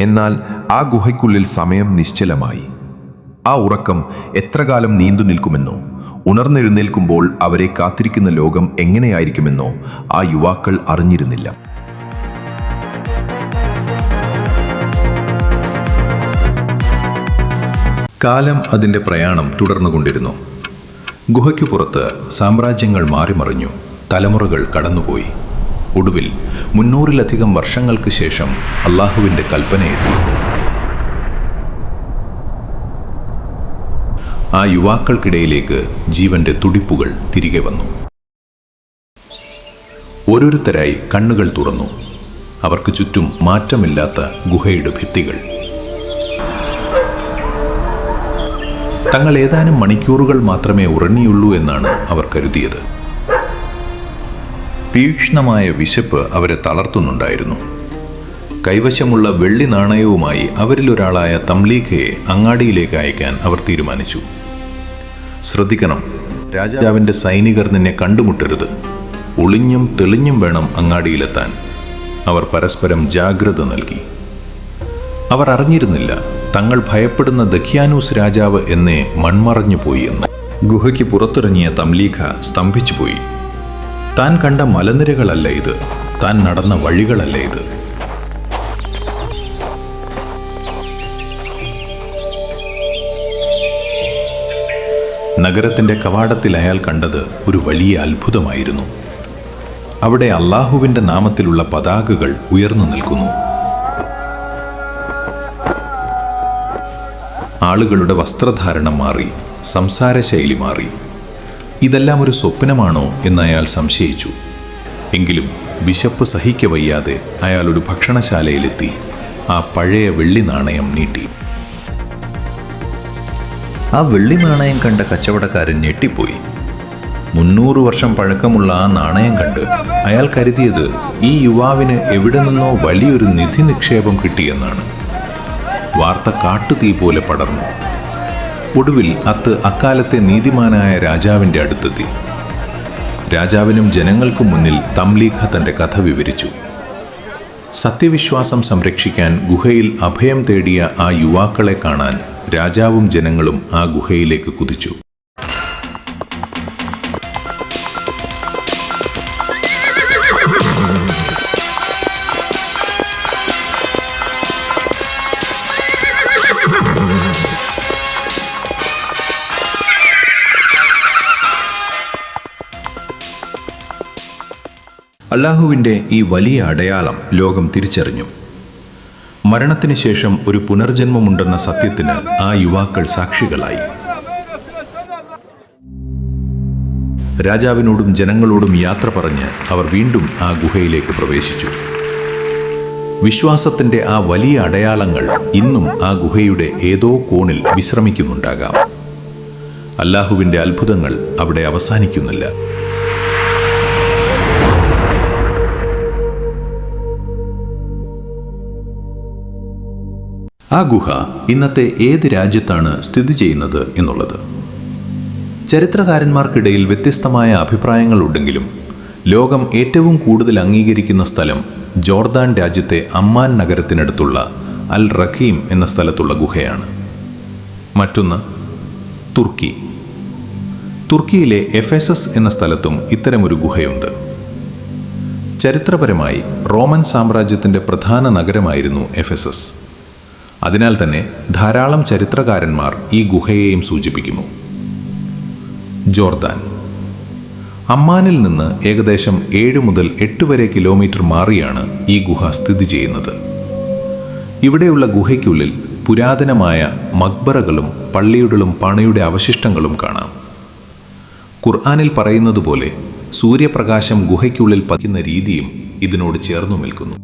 എന്നാൽ ആ ഗുഹയ്ക്കുള്ളിൽ സമയം നിശ്ചലമായി. ആ ഉറക്കം എത്ര കാലം നീണ്ടു നിൽക്കുമെന്നോ, ഉണർന്നെഴുന്നേൽക്കുമ്പോൾ അവരെ കാത്തിരിക്കുന്ന ലോകം എങ്ങനെയായിരിക്കുമെന്നോ ആ യുവാക്കൾ അറിഞ്ഞിരുന്നില്ല. കാലം അതിൻ്റെ പ്രയാണം തുടർന്നുകൊണ്ടിരുന്നു. ഗുഹയ്ക്കു പുറത്ത് സാമ്രാജ്യങ്ങൾ മാറിമറിഞ്ഞു, തലമുറകൾ കടന്നുപോയി. ഒടുവിൽ 300-ലധികം വർഷങ്ങൾക്ക് ശേഷം അള്ളാഹുവിൻ്റെ കൽപ്പനയെത്തി. ആ യുവാക്കൾക്കിടയിലേക്ക് ജീവന്റെ തുടിപ്പുകൾ തിരികെ വന്നു. ഓരോരുത്തരായി കണ്ണുകൾ തുറന്നു. അവർക്ക് ചുറ്റും മാറ്റമില്ലാത്ത ഗുഹയുടെ ഭിത്തികൾ. തങ്ങൾ ഏതാനും മണിക്കൂറുകൾ മാത്രമേ ഉറങ്ങിയുള്ളൂ എന്നാണ് അവർ കരുതിയത്. തീക്ഷ്ണമായ വിശപ്പ് അവരെ തളർത്തുന്നുണ്ടായിരുന്നു. കൈവശമുള്ള വെള്ളി നാണയവുമായി അവരിലൊരാളായ തംലീഖയെ അങ്ങാടിയിലേക്ക് അയക്കാൻ അവർ തീരുമാനിച്ചു. ശ്രദ്ധിക്കണം, രാജാവിൻ്റെ സൈനികർ നിന്നെ കണ്ടുമുട്ടരുത്. ഒളിഞ്ഞും തെളിഞ്ഞും വേണം അങ്ങാടിയിലെത്താൻ. അവർ പരസ്പരം ജാഗ്രത നൽകി. അവർ അറിഞ്ഞിരുന്നില്ല തങ്ങൾ ഭയപ്പെടുന്ന ദഖ്യാനൂസ് രാജാവ് എന്നേ മൺമറഞ്ഞു പോയി എന്ന്. ഗുഹയ്ക്ക് പുറത്തിറങ്ങിയ തംലീഖ സ്തംഭിച്ചുപോയി. താൻ കണ്ട മലനിരകളല്ല ഇത്, താൻ നടന്ന വഴികളല്ല ഇത്. നഗരത്തിൻ്റെ കവാടത്തിൽ അയാൾ കണ്ടത് ഒരു വലിയ അത്ഭുതമായിരുന്നു. അവിടെ അള്ളാഹുവിൻ്റെ നാമത്തിലുള്ള പതാകകൾ ഉയർന്നു നിൽക്കുന്നു. ആളുകളുടെ വസ്ത്രധാരണം മാറി, സംസാരശൈലി മാറി. ഇതെല്ലാം ഒരു സ്വപ്നമാണോ എന്ന് അയാൾ സംശയിച്ചു. എങ്കിലും വിശപ്പ് സഹിക്കവയ്യാതെ അയാൾ ഒരു ഭക്ഷണശാലയിലെത്തി ആ പഴയ വെള്ളി നാണയം നീട്ടി. ആ വെള്ളി നാണയം കണ്ട കച്ചവടക്കാരൻ ഞെട്ടിപ്പോയി. 300 വർഷം പഴക്കമുള്ള ആ നാണയം കണ്ട് അയാൾ കരുതിയത് ഈ യുവാവിന് എവിടെ നിന്നോ വലിയൊരു നിധി നിക്ഷേപം കിട്ടിയെന്നാണ്. വാർത്ത കാട്ടുതീ പോലെ പടർന്നു. ഒടുവിൽ അക്കാലത്തെ നീതിമാനായ രാജാവിൻ്റെ അടുത്തെത്തി. രാജാവിനും ജനങ്ങൾക്കും മുന്നിൽ തംലീഖ തൻ്റെ കഥ വിവരിച്ചു. സത്യവിശ്വാസം സംരക്ഷിക്കാൻ ഗുഹയിൽ അഭയം തേടിയ ആ യുവാക്കളെ കാണാൻ രാജാവും ജനങ്ങളും ആ ഗുഹയിലേക്ക് കുതിച്ചു. അല്ലാഹുവിൻ്റെ ഈ വലിയ അടയാളം ലോകം തിരിച്ചറിഞ്ഞു. മരണത്തിന് ശേഷം ഒരു പുനർജന്മമുണ്ടെന്ന സത്യത്തിന് ആ യുവാക്കൾ സാക്ഷികളായി. രാജാവിനോടും ജനങ്ങളോടും യാത്ര പറഞ്ഞ് അവർ വീണ്ടും ആ ഗുഹയിലേക്ക് പ്രവേശിച്ചു. വിശ്വാസത്തിൻ്റെ ആ വലിയ അടയാളങ്ങൾ ഇന്നും ആ ഗുഹയുടെ ഏതോ കോണിൽ വിശ്രമിക്കുന്നുണ്ടാകാം. അല്ലാഹുവിൻ്റെ അത്ഭുതങ്ങൾ അവിടെ അവസാനിക്കുന്നില്ല. ആ ഗുഹ ഇന്നത്തെ ഏത് രാജ്യത്താണ് സ്ഥിതി ചെയ്യുന്നത് എന്നുള്ളത് ചരിത്രകാരന്മാർക്കിടയിൽ വ്യത്യസ്തമായ അഭിപ്രായങ്ങളുണ്ടെങ്കിലും ലോകം ഏറ്റവും കൂടുതൽ അംഗീകരിക്കുന്ന സ്ഥലം ജോർദാൻ രാജ്യത്തെ അമ്മാൻ നഗരത്തിനടുത്തുള്ള അൽ റഖീം എന്ന സ്ഥലത്തുള്ള ഗുഹയാണ്. മറ്റൊന്ന് തുർക്കിയിലെ എഫെസസ് എന്ന സ്ഥലത്തും ഇത്തരമൊരു ഗുഹയുണ്ട്. ചരിത്രപരമായി റോമൻ സാമ്രാജ്യത്തിൻ്റെ പ്രധാന നഗരമായിരുന്നു എഫെസസ്. അതിനാൽ തന്നെ ധാരാളം ചരിത്രകാരന്മാർ ഈ ഗുഹയെയും സൂചിപ്പിക്കുന്നു. ജോർദാൻ അമ്മാനിൽ നിന്ന് ഏകദേശം 7 മുതൽ 8 വരെ കിലോമീറ്റർ മാറിയാണ് ഈ ഗുഹ സ്ഥിതി ചെയ്യുന്നത്. ഇവിടെയുള്ള ഗുഹയ്ക്കുള്ളിൽ പുരാതനമായ മക്ബറകളും പള്ളിയുടെയും പണിയുടെ അവശിഷ്ടങ്ങളും കാണാം. ഖുർആനിൽ പറയുന്നത് പോലെ സൂര്യപ്രകാശം ഗുഹയ്ക്കുള്ളിൽ പതിക്കുന്ന രീതിയും ഇതിനോട് ചേർന്നു നിൽക്കുന്നു.